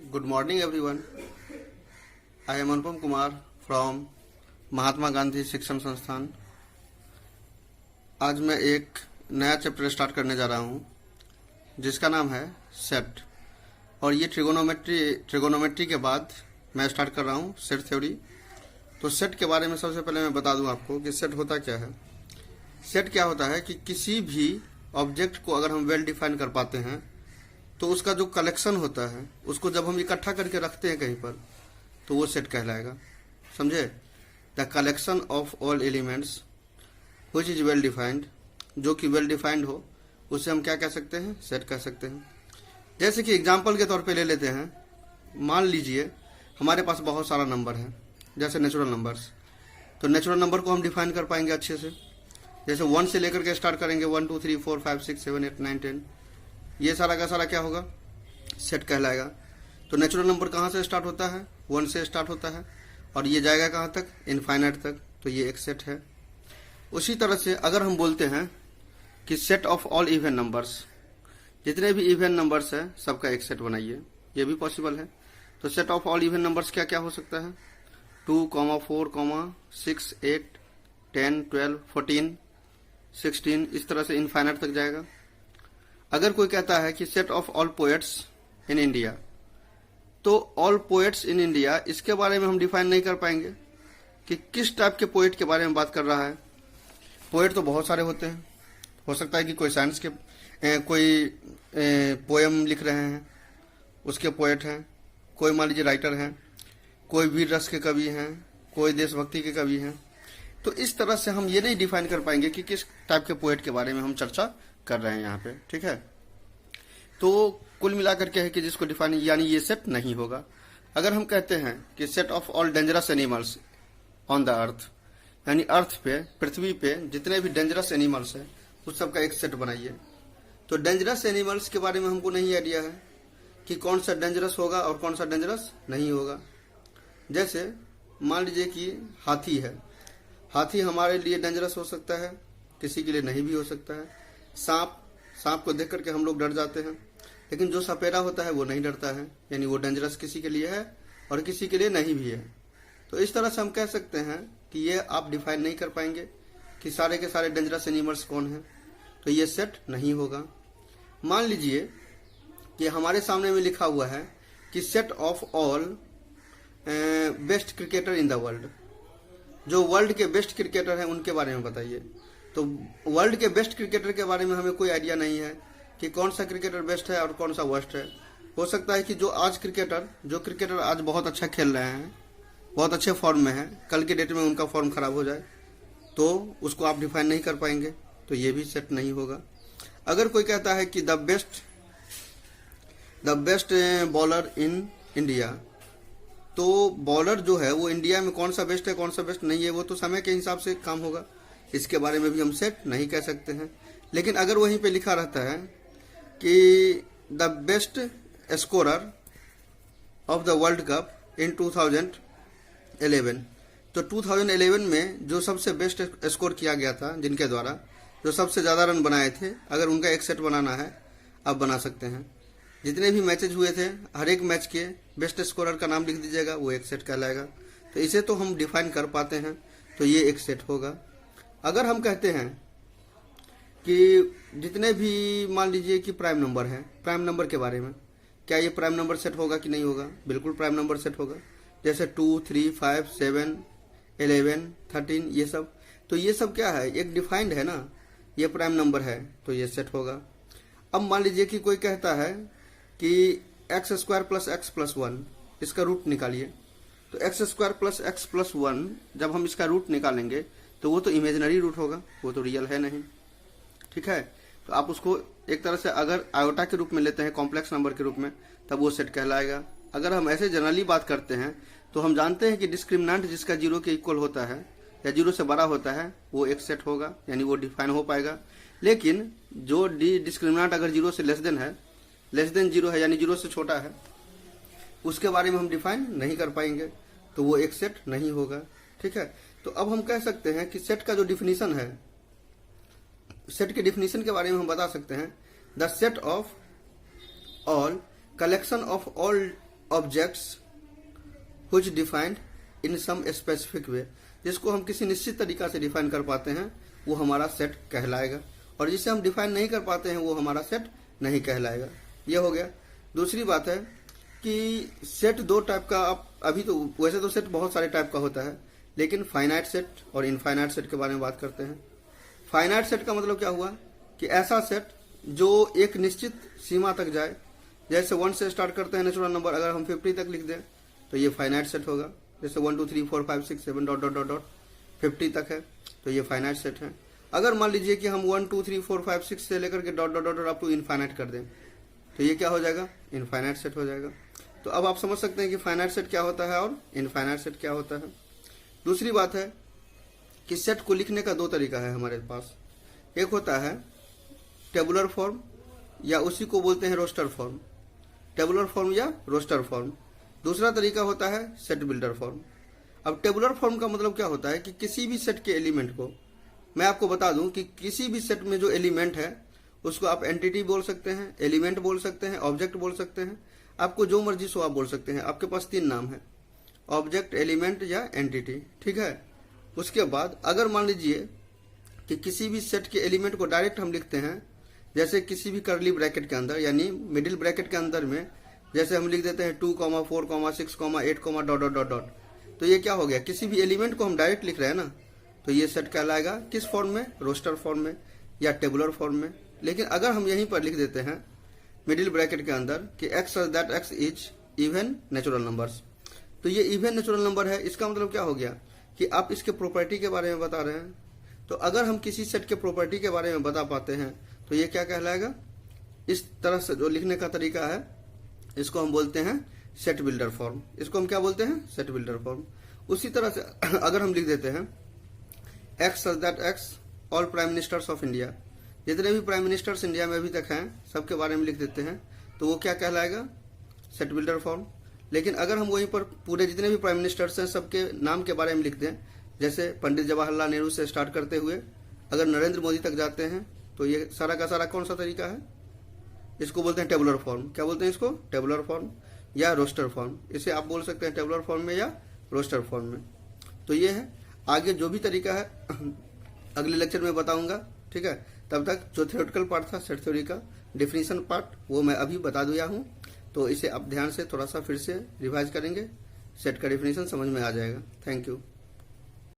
Good morning everyone. I am Anupam Kumar from Mahatma Gandhi शिक्षण संस्थान। आज मैं एक नया चैप्टर स्टार्ट करने जा रहा हूँ जिसका नाम है सेट। और ये ट्रिगोनोमेट्री के बाद मैं स्टार्ट कर रहा हूँ सेट थ्योरी। तो सेट के बारे में सबसे पहले मैं बता दूं आपको कि सेट होता क्या है। सेट क्या होता है कि किसी भी ऑब्जेक्ट को अगर हम वेल डिफाइन कर पाते हैं तो उसका जो कलेक्शन होता है उसको जब हम इकट्ठा करके रखते हैं कहीं पर तो वो सेट कहलाएगा। समझे? The collection of all elements which is well defined, जो कि वेल डिफाइंड हो उसे हम क्या कह सकते हैं? सेट कह सकते हैं। जैसे कि एग्जाम्पल के तौर पे ले लेते हैं, मान लीजिए हमारे पास बहुत सारा नंबर है, जैसे नेचुरल नंबर्स। तो नेचुरल नंबर को हम डिफाइन कर पाएंगे अच्छे से। जैसे 1 से लेकर के स्टार्ट करेंगे 1 2 3 4 5 6 7 8 9 10, ये सारा का सारा क्या होगा? सेट कहलाएगा। तो नेचुरल नंबर कहाँ से स्टार्ट होता है? 1 से स्टार्ट होता है और ये जाएगा कहाँ तक? इनफाइनाइट तक। तो ये एक सेट है। उसी तरह से अगर हम बोलते हैं कि set of all even numbers, जितने भी इवन नंबर्स हैं सबका एक सेट बनाइए, ये भी पॉसिबल है। तो set of all even numbers क्या क्या हो सकता है? 2, 4, 6, 8, 10, 12, 14, 16, इस तरह से इनफाइनाइट तक जाएगा। अगर कोई कहता है कि set of all poets in India, तो ऑल पोएट्स इन इंडिया इसके बारे में हम डिफाइन नहीं कर पाएंगे कि किस टाइप के पोएट के बारे में बात कर रहा है। पोएट तो बहुत सारे होते हैं। हो सकता है कि कोई साइंस के कोई पोएम लिख रहे हैं उसके पोएट हैं, कोई मान लीजिए राइटर हैं, कोई वीर रस के कवि हैं, कोई देशभक्ति के कवि हैं। तो इस तरह से हम ये नहीं डिफाइन कर पाएंगे कि किस टाइप के पोएट के बारे में हम चर्चा कर रहे हैं यहाँ पे। ठीक है? तो कुल मिलाकर के है कि जिसको डिफाइन, यानी ये सेट नहीं होगा। अगर हम कहते हैं कि set of all dangerous animals on the earth, यानी अर्थ पे, पृथ्वी पे जितने भी डेंजरस एनिमल्स हैं उस सबका एक सेट बनाइए। तो डेंजरस एनिमल्स के बारे में हमको नहीं आइडिया है कि कौन सा डेंजरस होगा और कौन सा डेंजरस नहीं होगा। जैसे मान लीजिए कि हाथी है। हाथी हमारे लिए डेंजरस हो सकता है, किसी के लिए नहीं भी हो सकता है। सांप को देख करके हम लोग डर जाते हैं, लेकिन जो सपेरा होता है वो नहीं डरता है, यानी वो डेंजरस किसी के लिए है और किसी के लिए नहीं भी है। तो इस तरह से हम कह सकते हैं कि ये आप डिफाइन नहीं कर पाएंगे कि सारे के सारे डेंजरस एनिमल्स कौन हैं। तो ये सेट नहीं होगा। मान लीजिए कि हमारे सामने में लिखा हुआ है कि set of all best cricketer in the world, जो वर्ल्ड के बेस्ट क्रिकेटर हैं उनके बारे में बताइए। तो वर्ल्ड के बेस्ट क्रिकेटर के बारे में हमें कोई आइडिया नहीं है कि कौन सा क्रिकेटर बेस्ट है और कौन सा वर्स्ट है। हो सकता है कि जो क्रिकेटर आज बहुत अच्छा खेल रहे हैं, बहुत अच्छे फॉर्म में है, कल के डेट में उनका फॉर्म खराब हो जाए तो उसको आप डिफाइन नहीं कर पाएंगे, तो ये भी सेट नहीं होगा। अगर कोई कहता है कि the best bowler in India, तो बॉलर जो है वो इंडिया में कौन सा बेस्ट है कौन सा बेस्ट नहीं है वो तो समय के हिसाब से काम होगा, इसके बारे में भी हम सेट नहीं कह सकते हैं। लेकिन अगर वहीं पे लिखा रहता है कि the best scorer of the world cup in 2011, तो 2011 में जो सबसे बेस्ट स्कोर किया गया था, जिनके द्वारा जो सबसे ज़्यादा रन बनाए थे, अगर उनका एक सेट बनाना है आप बना सकते हैं। जितने भी मैचेज हुए थे हर एक मैच के बेस्ट स्कोरर का नाम लिख दीजिएगा, वो एक सेट कहलाएगा। तो इसे तो हम डिफाइन कर पाते हैं, तो ये एक सेट होगा। अगर हम कहते हैं कि जितने भी मान लीजिए कि प्राइम नंबर है, प्राइम नंबर के बारे में, क्या ये प्राइम नंबर सेट होगा कि नहीं होगा? बिल्कुल प्राइम नंबर सेट होगा। जैसे 2, 3, 5, 7, 11, 13, ये सब, तो ये सब क्या है? एक डिफाइंड है ना, ये प्राइम नंबर है, तो ये सेट होगा। अब मान लीजिए कि कोई कहता है कि x² + x + 1, इसका रूट निकालिए। तो x² + x + 1 जब हम इसका रूट निकालेंगे तो वो तो इमेजिनरी रूट होगा, वो तो रियल है नहीं। ठीक है? तो आप उसको एक तरह से अगर आयोटा के रूप में लेते हैं, कॉम्प्लेक्स नंबर के रूप में, तब वो सेट कहलाएगा। अगर हम ऐसे जनरली बात करते हैं तो हम जानते हैं कि डिस्क्रिमिनेंट जिसका 0 के इक्वल होता है या 0 से बड़ा होता है वो एक सेट होगा, यानी वो डिफाइन हो पाएगा। लेकिन जो डिस्क्रिमिनेंट अगर 0 से लेस देन 0 है, यानी 0 से छोटा है, उसके बारे में हम डिफाइन नहीं कर पाएंगे, तो वो एक सेट नहीं होगा। ठीक है? तो अब हम कह सकते हैं कि सेट का जो डिफिनीशन है, सेट के डिफिनीशन के बारे में हम बता सकते हैं, the set of all collection of all objects which defined in some specific way, जिसको हम किसी निश्चित तरीका से डिफाइन कर पाते हैं वो हमारा सेट कहलाएगा, और जिसे हम डिफाइन नहीं कर पाते हैं वो हमारा सेट नहीं कहलाएगा। ये हो गया। दूसरी बात है कि सेट दो टाइप का, आप अभी तो वैसे तो सेट बहुत सारे टाइप का होता है, लेकिन फाइनाइट सेट और इनफाइनाइट सेट के बारे में बात करते हैं। फाइनाइट सेट का मतलब क्या हुआ कि ऐसा सेट जो एक निश्चित सीमा तक जाए, जैसे 1 से स्टार्ट करते हैं नेचुरल नंबर, अगर हम 50 तक लिख दें तो ये फाइनाइट सेट होगा। जैसे 1 2 3 4 5 6 7 डॉट डॉट डॉट डॉट 50 तक है तो ये फाइनाइट सेट है। अगर मान लीजिए कि हम 1 2 3 4 5 6 से लेकर के dot dot dot up to infinite कर दें तो ये क्या हो जाएगा, इनफाइनाइट सेट हो जाएगा। तो अब आप समझ सकते हैं कि फाइनाइट सेट क्या होता है और इनफाइनाइट सेट क्या होता है। दूसरी बात है कि सेट को लिखने का दो तरीका है हमारे पास। एक होता है टेबुलर फॉर्म या उसी को बोलते हैं रोस्टर फॉर्म, टेबुलर फॉर्म या रोस्टर फॉर्म। दूसरा तरीका होता है सेट बिल्डर फॉर्म। अब टेबुलर फॉर्म का मतलब क्या होता है कि किसी भी सेट के एलिमेंट को, मैं आपको बता दूं कि किसी भी सेट में जो एलिमेंट है उसको आप एंटिटी बोल सकते हैं, एलिमेंट बोल सकते हैं, ऑब्जेक्ट बोल सकते हैं, आपको जो मर्जी सो आप बोल सकते हैं। आपके पास 3 नाम है, ऑब्जेक्ट, एलिमेंट या एंटिटी, ठीक है। उसके बाद अगर मान लीजिए कि किसी भी सेट के एलिमेंट को डायरेक्ट हम लिखते हैं, जैसे किसी भी कर्ली ब्रैकेट के अंदर यानी मिडिल ब्रैकेट के अंदर में, जैसे हम लिख देते हैं 2, 4, 6, 8, डॉट डॉट डॉट डॉट, तो ये क्या हो गया, किसी भी एलिमेंट को हम डायरेक्ट लिख रहे हैं ना, तो ये सेट कहलाएगा किस फॉर्म में, रोस्टर फॉर्म में या टेबुलर फॉर्म में। लेकिन अगर हम यहीं पर लिख देते हैं मिडिल ब्रैकेट के अंदर कि x such that x is even natural numbers, तो ये इवन नेचुरल नंबर है, इसका मतलब क्या हो गया कि आप इसके प्रॉपर्टी के बारे में बता रहे हैं। तो अगर हम किसी सेट के प्रॉपर्टी के बारे में बता पाते हैं तो ये क्या कहलाएगा, इस तरह से जो लिखने का तरीका है इसको हम बोलते हैं सेट बिल्डर फॉर्म। इसको हम क्या बोलते हैं, सेट बिल्डर फॉर्म। उसी तरह से अगर हम लिख देते हैं x such that x all prime ministers of India, जितने भी प्राइम मिनिस्टर्स इंडिया में अभी तक हैं सबके बारे में लिख देते हैं, तो वो क्या कहलाएगा, सेट बिल्डर फॉर्म। लेकिन अगर हम वहीं पर पूरे जितने भी प्राइम मिनिस्टर्स हैं सबके नाम के बारे में लिख दें, जैसे पंडित जवाहरलाल नेहरू से स्टार्ट करते हुए अगर नरेंद्र मोदी तक जाते हैं, तो ये सारा का सारा कौन सा तरीका है, इसको बोलते हैं टेबुलर फॉर्म। क्या बोलते हैं इसको, टेबुलर फॉर्म या रोस्टर फॉर्म। इसे आप बोल सकते हैं टेबुलर फॉर्म में या रोस्टर फॉर्म में। तो ये है, आगे जो भी तरीका है अगले लेक्चर में बताऊंगा, ठीक है। तब तक जो थ्योरेटिकल पार्ट था सेट थ्योरी का डिफिनीशन पार्ट, वो मैं अभी बता दिया हूँ, तो इसे आप ध्यान से थोड़ा सा फिर से रिवाइज करेंगे, सेट का डिफिनीशन समझ में आ जाएगा। Thank you.